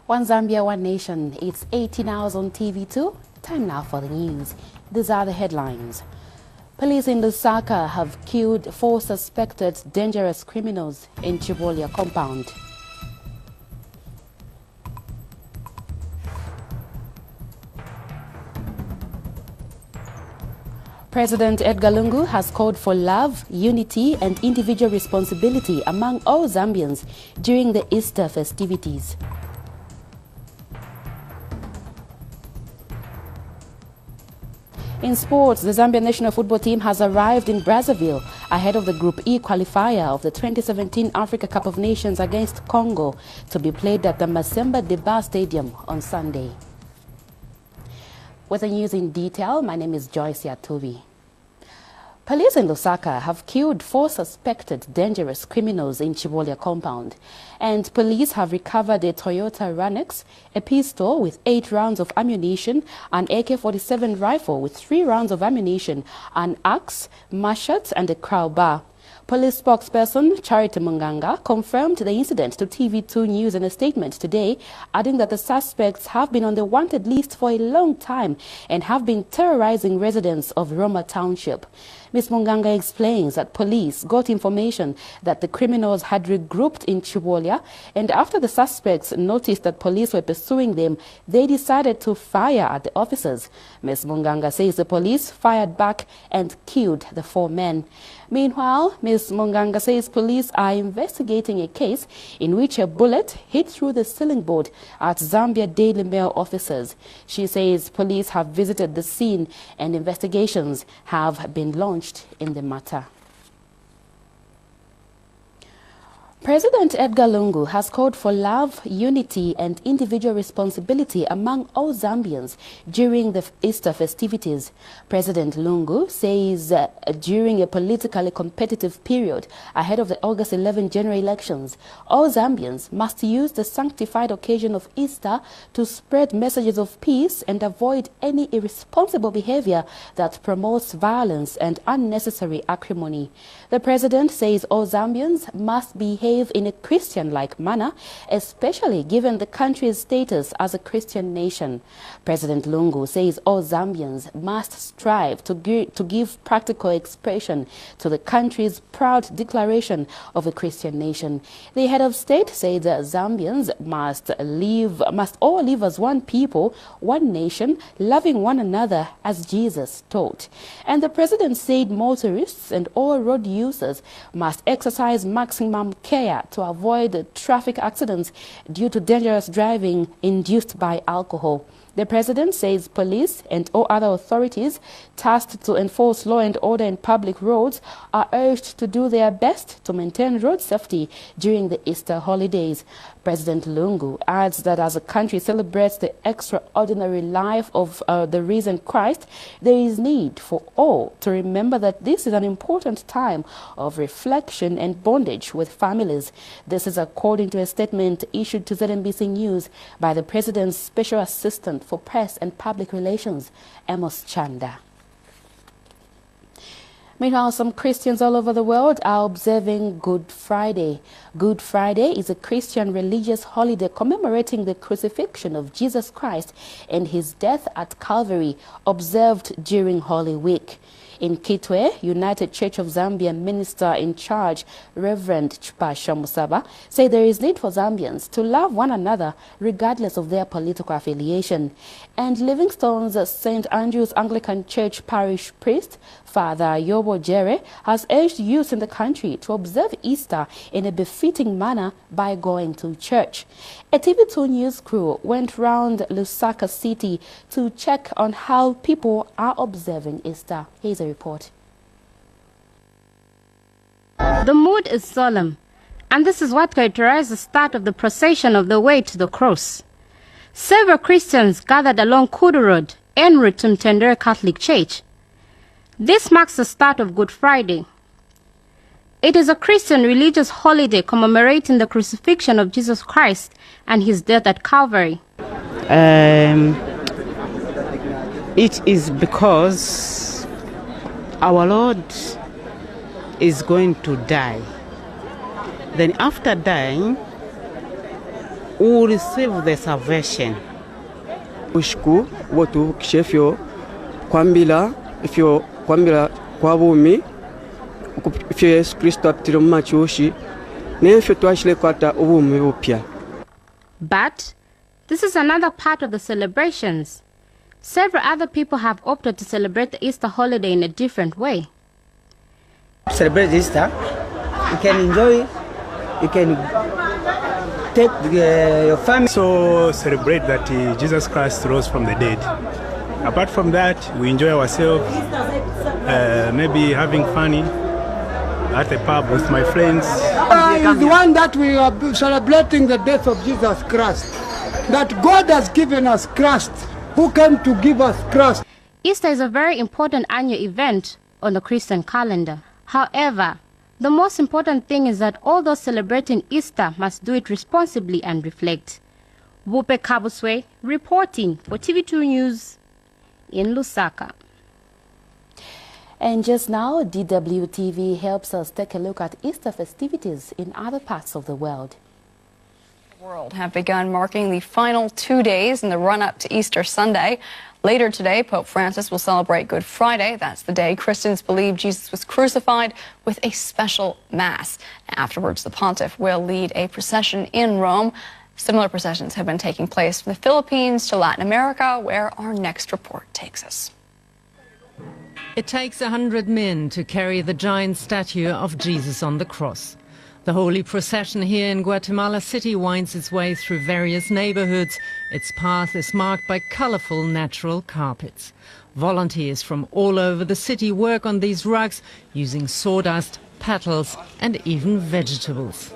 One Zambia, one nation. It's 18 hours on TV2. Time now for the news. These are the headlines. Police in Lusaka have killed 4 suspected dangerous criminals in Cholera compound. President Edgar Lungu has called for love, unity and individual responsibility among all Zambians during the Easter festivities. In sports, the Zambian national football team has arrived in Brazzaville ahead of the Group E qualifier of the 2017 Africa Cup of Nations against Congo to be played at the Masemba Deba Stadium on Sunday. With the news in detail, my name is Joyce Yatovi. Police in Lusaka have killed 4 suspected dangerous criminals in Cholera compound, and police have recovered a Toyota Runex, a pistol with 8 rounds of ammunition, an AK-47 rifle with 3 rounds of ammunition, an axe, machete and a crowbar. Police spokesperson Charity Munganga confirmed the incident to TV2 News in a statement today, adding that the suspects have been on the wanted list for a long time and have been terrorizing residents of Roma Township. Ms. Munganga explains that police got information that the criminals had regrouped in Cholera, and after the suspects noticed that police were pursuing them, they decided to fire at the officers. Ms. Munganga says the police fired back and killed the 4 men. Meanwhile, Ms. Munganga says police are investigating a case in which a bullet hit through the ceiling board at Zambia Daily Mail offices. She says police have visited the scene and investigations have been launched in the matter. President Edgar Lungu has called for love, unity and individual responsibility among all Zambians during the Easter festivities. President Lungu says during a politically competitive period ahead of the August 11 general elections, all Zambians must use the sanctified occasion of Easter to spread messages of peace and avoid any irresponsible behavior that promotes violence and unnecessary acrimony. The president says all Zambians must behave in a Christian-like manner, especially given the country's status as a Christian nation. President Lungu says all Zambians must strive to give practical expression to the country's proud declaration of a Christian nation. The head of state said that Zambians must all live as one people, one nation, loving one another as Jesus taught. And the president said motorists and all road users must exercise maximum care to avoid traffic accidents due to dangerous driving induced by alcohol. The president says police and all other authorities tasked to enforce law and order in public roads are urged to do their best to maintain road safety during the Easter holidays. President Lungu adds that as a country celebrates the extraordinary life of the risen Christ, there is need for all to remember that this is an important time of reflection and bondage with families. This is according to a statement issued to ZNBC News by the President's Special Assistant for Press and Public Relations, Amos Chanda. Meanwhile, some Christians all over the world are observing Good Friday. Good Friday is a Christian religious holiday commemorating the crucifixion of Jesus Christ and his death at Calvary, observed during Holy Week. In Kitwe, United Church of Zambia Minister in charge, Reverend Chupasha Musaba, say there is need for Zambians to love one another regardless of their political affiliation. And Livingstone's St. Andrew's Anglican Church parish priest, Father Yobo Jere, has urged youth in the country to observe Easter in a befitting manner by going to church. A TV2 news crew went round Lusaka city to check on how people are observing Easter. Here's a report. The mood is solemn, and this is what characterized the start of the procession of the way to the cross. Several Christians gathered along Kudu Road en route to Mtendere Catholic Church. This marks the start of Good Friday. It is a Christian religious holiday commemorating the crucifixion of Jesus Christ and his death at Calvary. It is because our Lord is going to die. Then after dying, will receive the salvation. Ushku wotu kishefyo kwambila ifyo kwambila kwa bumi ifyo Yesu Kristo apitire mu machushi n'ifyo twashile kwata ubumi bupya. But this is another part of the celebrations. Several other people have opted to celebrate the Easter holiday in a different way. Celebrate Easter, you can enjoy, you can take your family. So celebrate that Jesus Christ rose from the dead. Apart from that, we enjoy ourselves, maybe having fun at the pub with my friends. Is the one that we are celebrating the death of Jesus Christ. That God has given us Christ, who came to give us Christ. Easter is a very important annual event on the Christian calendar. However, the most important thing is that all those celebrating Easter must do it responsibly and reflect. Wupe Kabuswe reporting for TV2 News in Lusaka. And just now, DWTV helps us take a look at Easter festivities in other parts of the world. World have begun marking the final 2 days in the run-up to Easter Sunday. Later today, Pope Francis will celebrate Good Friday. That's the day Christians believe Jesus was crucified, with a special Mass. Afterwards, the pontiff will lead a procession in Rome. Similar processions have been taking place from the Philippines to Latin America, where our next report takes us. It takes 100 men to carry the giant statue of Jesus on the cross. The holy procession here in Guatemala City winds its way through various neighborhoods. Its path is marked by colorful natural carpets. Volunteers from all over the city work on these rugs using sawdust, petals and even vegetables.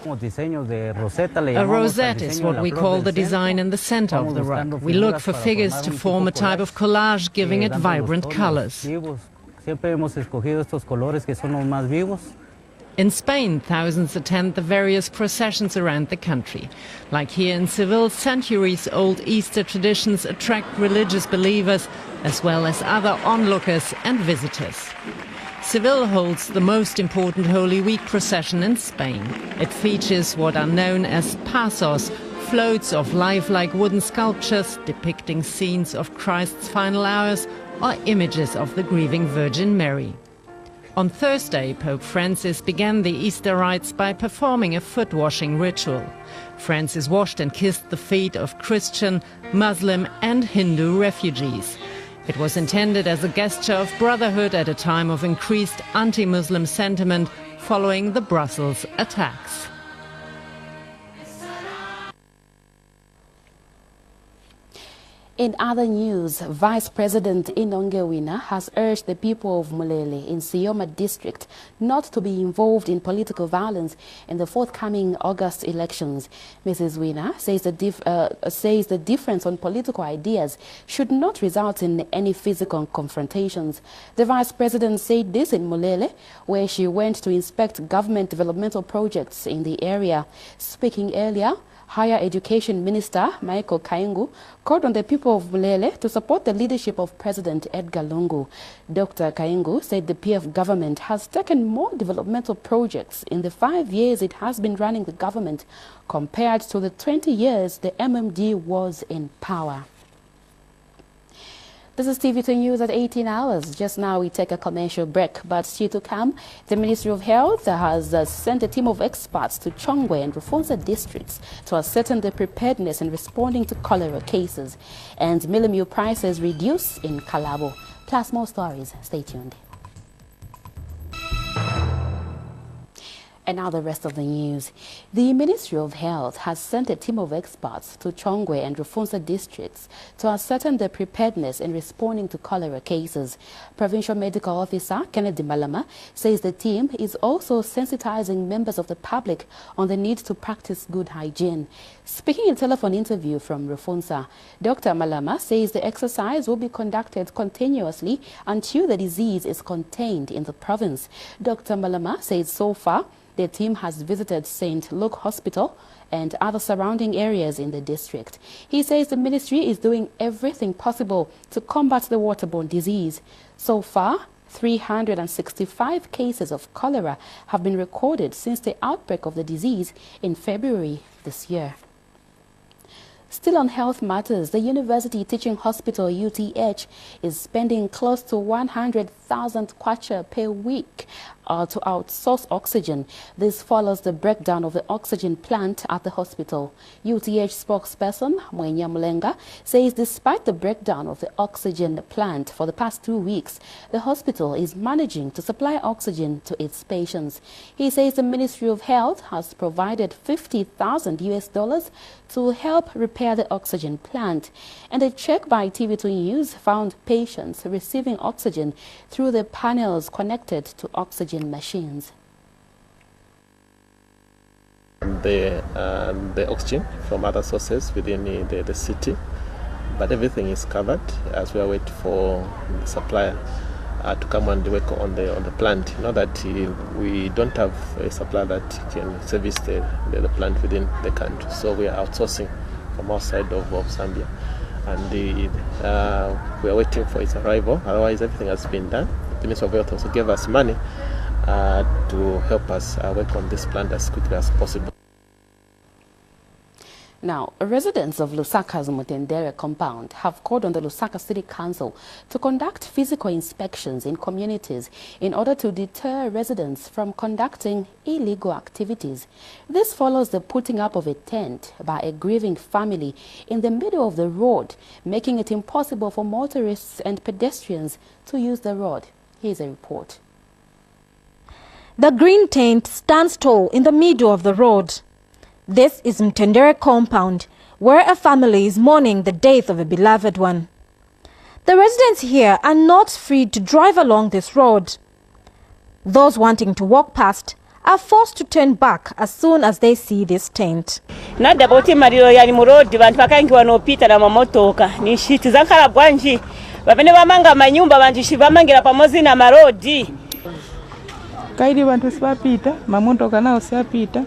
A rosette is what we call the design in the center of the rug. We look for figures to form a type of collage, giving it vibrant colors. In Spain, thousands attend the various processions around the country. Like here in Seville, centuries-old Easter traditions attract religious believers as well as other onlookers and visitors. Seville holds the most important Holy Week procession in Spain. It features what are known as pasos, floats of lifelike wooden sculptures depicting scenes of Christ's final hours or images of the grieving Virgin Mary. On Thursday, Pope Francis began the Easter rites by performing a foot-washing ritual. Francis washed and kissed the feet of Christian, Muslim and Hindu refugees. It was intended as a gesture of brotherhood at a time of increased anti-Muslim sentiment following the Brussels attacks. In other news, Vice President Inongewina has urged the people of Mulele in Sioma district not to be involved in political violence in the forthcoming August elections. Mrs. Wina says the difference on political ideas should not result in any physical confrontations. The Vice President said this in Mulele, where she went to inspect government developmental projects in the area. Speaking earlier, Higher Education Minister Michael Kaingu called on the people of Mulele to support the leadership of President Edgar Lungu. Dr. Kaingu said the PF government has taken more developmental projects in the 5 years it has been running the government compared to the 20 years the MMD was in power. This is TV2 News at 18 hours. Just now we take a commercial break, but still to come, the Ministry of Health has sent a team of experts to Chongwe and Rufunsa districts to ascertain the preparedness in responding to cholera cases. And meal prices reduce in Kalabo. Plus more stories. Stay tuned. And now the rest of the news. The Ministry of Health has sent a team of experts to Chongwe and Rufunsa districts to ascertain the preparedness in responding to cholera cases. Provincial Medical Officer Kennedy Malama says the team is also sensitizing members of the public on the need to practice good hygiene. Speaking in a telephone interview from Rufunsa, Dr. Malama says the exercise will be conducted continuously until the disease is contained in the province. Dr. Malama says so far, the team has visited St. Luke Hospital and other surrounding areas in the district. He says the ministry is doing everything possible to combat the waterborne disease. So far, 365 cases of cholera have been recorded since the outbreak of the disease in February this year. Still on health matters, the University Teaching Hospital UTH is spending close to 100,000 kwacha per week to outsource oxygen. This follows the breakdown of the oxygen plant at the hospital. UTH spokesperson Mwenya Mlenga says despite the breakdown of the oxygen plant for the past 2 weeks, the hospital is managing to supply oxygen to its patients. He says the Ministry of Health has provided $50,000 to help repair the oxygen plant, and a check by TV2 News found patients receiving oxygen through the panels connected to oxygen machines. The oxygen from other sources within the city, but everything is covered as we are waiting for the supplier to come and work on the plant. You know that we don't have a supplier that can service the plant within the country, so we are outsourcing from outside of Zambia, and we are waiting for its arrival. Otherwise, everything has been done. The Ministry of Health also gave us money to help us work on this plant as quickly as possible. Now, residents of Lusaka's Mutendere compound have called on the Lusaka City Council to conduct physical inspections in communities in order to deter residents from conducting illegal activities. This follows the putting up of a tent by a grieving family in the middle of the road, making it impossible for motorists and pedestrians to use the road. Here's a report. The green tent stands tall in the middle of the road. This is Mtendere compound, where a family is mourning the death of a beloved one. The residents here are not free to drive along this road. Those wanting to walk past are forced to turn back as soon as they see this tent. Nada boti mariro yani murodi bantu bakangiwa nopita na mamotoka ni shiti zankala bwanji bapene bamanga manyumba bantu bamangira pamozi na marodi kaidi bantu sibapita mamotoka nao siyapita.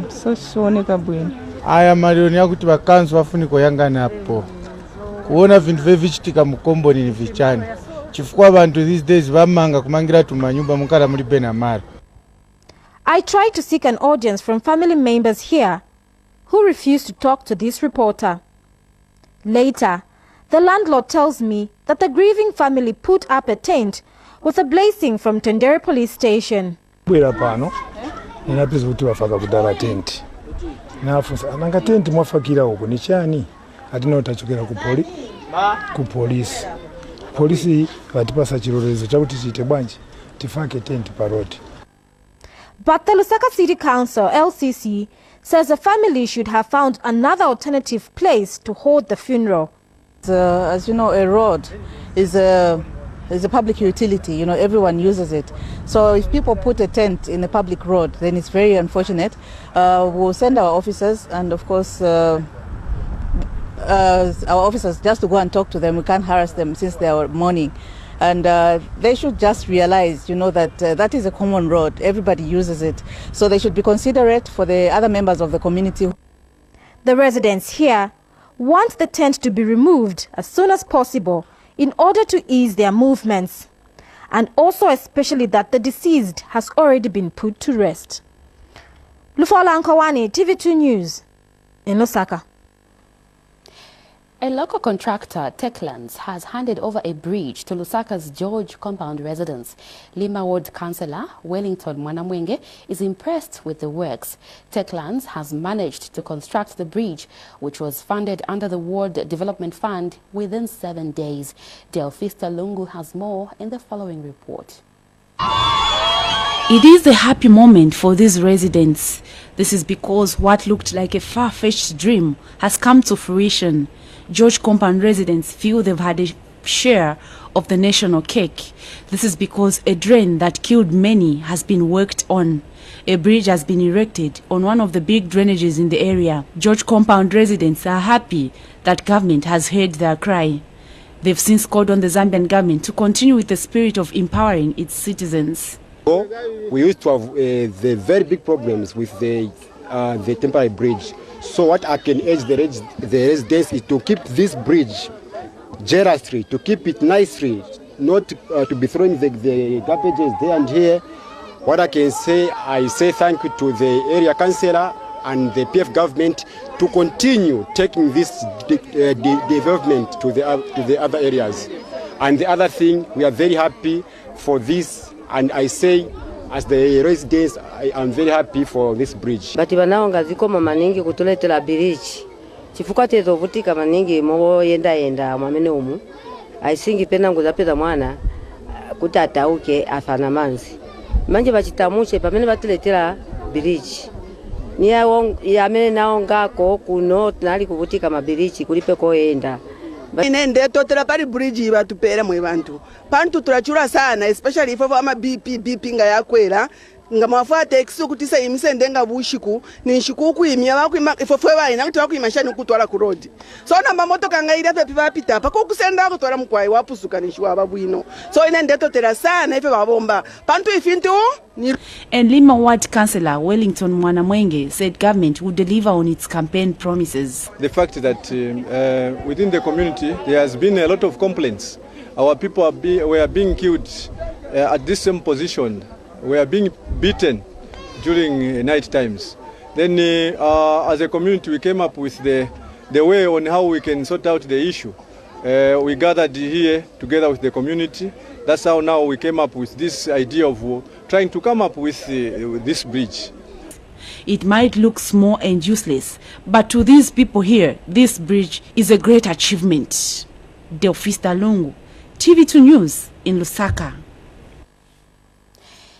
So shoneka bwino aya marioni yakuti vakanzi vafuniko yangana hapo kuona vintu vevichitika mukomboni ni vichani chifukwa vantu these days vamanga kumangira tumanyumba mukara muri bena mari. I tried to seek an audience from family members here who refused to talk to this reporter. Later, the landlord tells me that the grieving family put up a tent with a blessing from Tendere police station. Ninapeza kuti wafaka kudala tent. Nafusa ananga tent mwafakira uko ni chani? Atina utachokera ku police. Polisi vatipasa chirorezo chakuti chite bwanji tifake tent pa road. But the Lusaka City Council, LCC, says the family should have found another alternative place to hold the funeral. As you know, a road is a public utility. You know, everyone uses it. So if people put a tent in a public road, then it's very unfortunate. We'll send our officers, and of course, our officers just to go and talk to them. We can't harass them since they are mourning. And they should just realize, you know, that that is a common road. Everybody uses it. So they should be considerate for the other members of the community. The residents here want the tent to be removed as soon as possible in order to ease their movements, and also especially that the deceased has already been put to rest. Lufola Nkawani, TV2 News, in Lusaka. A local contractor, Techlands, has handed over a bridge to Lusaka's George compound residents. Lima Ward Councillor Wellington Mwanamwenge is impressed with the works. Techlands has managed to construct the bridge, which was funded under the Ward Development Fund, within 7 days. Delphista Lungu has more in the following report. It is a happy moment for these residents. This is because what looked like a far-fetched dream has come to fruition. George compound residents feel they've had a share of the national cake. This is because a drain that killed many has been worked on. A bridge has been erected on one of the big drainages in the area. George compound residents are happy that government has heard their cry. They've since called on the Zambian government to continue with the spirit of empowering its citizens. We used to have the very big problems with the temporary bridge. So what I can urge the residents is to keep this bridge generously, to keep it nicely, not to be throwing the garbages there and here. What I can say, I say thank you to the area councillor and the PF government to continue taking this development to the other areas. And the other thing, we are very happy for this, and I say, as the residents, I am very happy for this bridge. Bati banaonga zikoma maningi kutuletela bridge. Chifuka tezo vutika maningi mobo yenda mwamene umu. Aisingi pena nguzapeza mwana kutatauke afana manzi. Manje bachitamushe pamene batuletela bridge. Yamene naongako kuno nali kuvutika mabirichi kulipe koenda. Inende totela pali bridge batupera mwe bantu. Pantu tulachura sana, especially if ama BP nga yakwera. Nga mwafuata taxi kutisa imise ndenga bushiku ni shiku kuimya bakwima ifofwe baina kuti bakwimashani kutwala ku road. So na mamoto kangaira pepe bapita pako kusenda kutwala mkwai wapusuka ni shwa babwino. So inende totela sana ife babomba. Pantu ifintu And Lima Ward Councillor Wellington Mwanamwenge said government would deliver on its campaign promises. The fact that within the community there has been a lot of complaints. Our people were being killed at this same position. We are being beaten during night times. Then as a community we came up with the way on how we can sort out the issue. We gathered here together with the community. That's how now we came up with this idea of trying to come up with this bridge. It might look small and useless, but to these people here, this bridge is a great achievement. Delphista Lungu, TV2 News in Lusaka.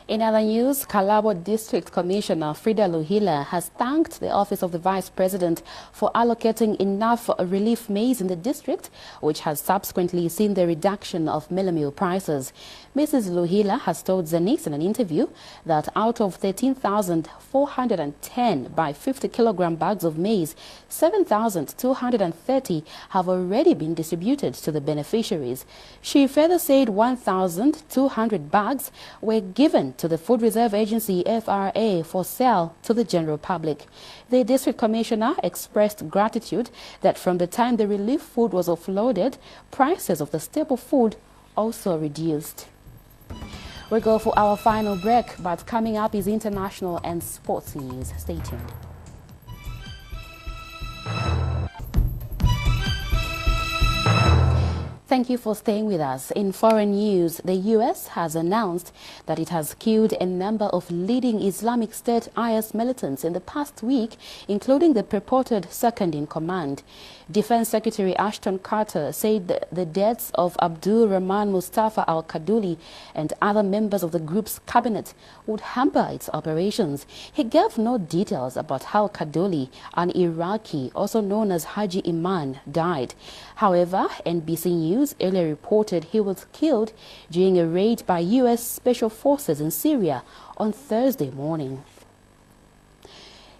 In other news, Kalabo District Commissioner Frida Luhila has thanked the Office of the Vice President for allocating enough relief maize in the district, which has subsequently seen the reduction of meal prices. Mrs. Luhila has told Zenix in an interview that out of 13,410 by 50-kilogram bags of maize, 7,230 have already been distributed to the beneficiaries. She further said 1,200 bags were given to the Food Reserve Agency FRA for sale to the general public. The district commissioner expressed gratitude that from the time the relief food was offloaded, prices of the staple food also reduced. We go for our final break, but coming up is international and sports news. Stay tuned. Thank you for staying with us. In foreign news, the U.S. has announced that it has killed a number of leading Islamic State IS militants in the past week, including the purported second-in-command. Defense Secretary Ashton Carter said that the deaths of Abdul Rahman Mustafa al-Kaduli and other members of the group's cabinet would hamper its operations. He gave no details about how Kaduli, an Iraqi, also known as Haji Iman, died. However, NBC News earlier reported he was killed during a raid by U.S. Special Forces in Syria on Thursday morning.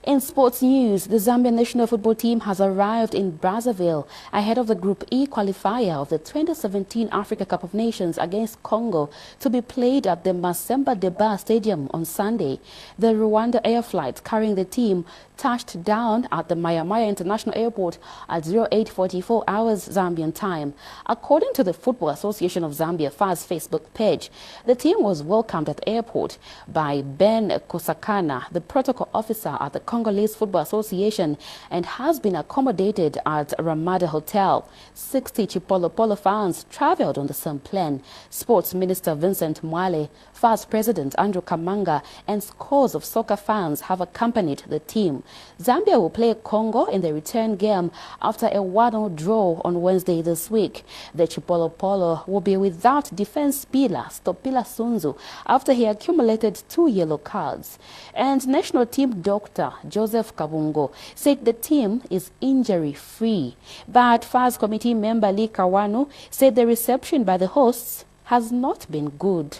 In sports news, the Zambian national football team has arrived in Brazzaville ahead of the Group E qualifier of the 2017 Africa Cup of Nations against Congo to be played at the Masemba Deba Stadium on Sunday. The Rwanda air flight carrying the team touched down at the Maya Maya International Airport at 0844 hours Zambian time. According to the Football Association of Zambia FAS Facebook page, the team was welcomed at the airport by Ben Kosakana, the protocol officer at the Congolese Football Association, and has been accommodated at Ramada Hotel. 60 Chipolo Polo fans traveled on the same plane. Sports Minister Vincent Mwale, FAS President Andrew Kamanga, and scores of soccer fans have accompanied the team. Zambia will play Congo in the return game after a 1-0 draw on Wednesday this week. The Chipolo Polo will be without defense pillar Stopila Sunzu after he accumulated 2 yellow cards. And national team doctor Joseph Kabungo said the team is injury-free. But FAS committee member Lee Kawanu said the reception by the hosts has not been good.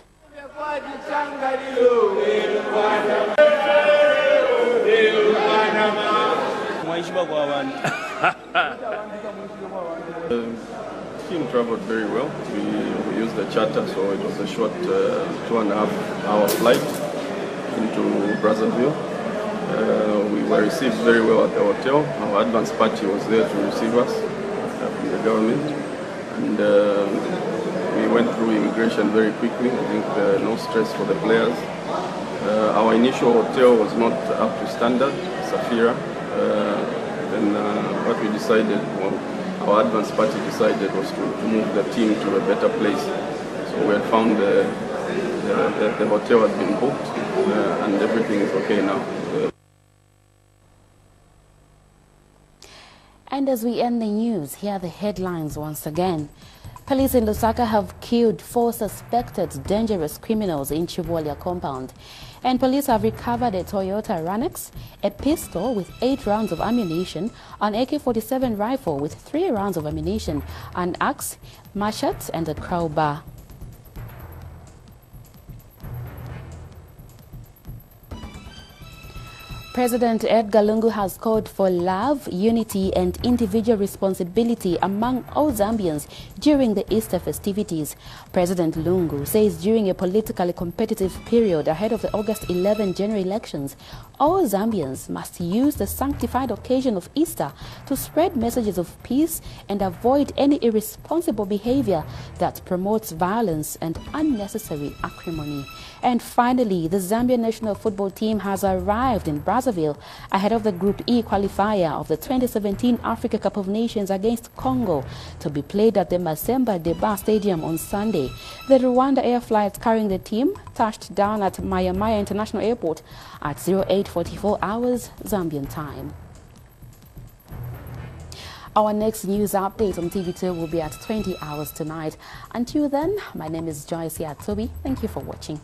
The team traveled very well. We used the charter, so it was a short 2.5-hour flight into Brazzaville. We were received very well at the hotel. Our advance party was there to receive us from the government, and we went through immigration. integration very quickly. I think no stress for the players. Our initial hotel was not up to standard, Safira. Then what we decided, well, our advance party decided was to move the team to a better place. So we had found the hotel had been booked and everything is okay now. And as we end the news, here are the headlines once again. Police in Lusaka have killed 4 suspected dangerous criminals in Chivolia compound. And police have recovered a Toyota Runex, a pistol with 8 rounds of ammunition, an AK-47 rifle with 3 rounds of ammunition, an axe, machete and a crowbar. President Edgar Lungu has called for love, unity and individual responsibility among all Zambians during the Easter festivities. President Lungu says during a politically competitive period ahead of the August 11 general elections, all Zambians must use the sanctified occasion of Easter to spread messages of peace and avoid any irresponsible behavior that promotes violence and unnecessary acrimony. And finally, the Zambian national football team has arrived in Brazzaville ahead of the Group E qualifier of the 2017 Africa Cup of Nations against Congo to be played at the Masemba Deba Stadium on Sunday. The Rwanda air flight carrying the team touched down at Maya Maya International Airport at 08:44 hours Zambian time. Our next news update on TV2 will be at 20 hours tonight. Until then, my name is Joyce Yatobi. Thank you for watching.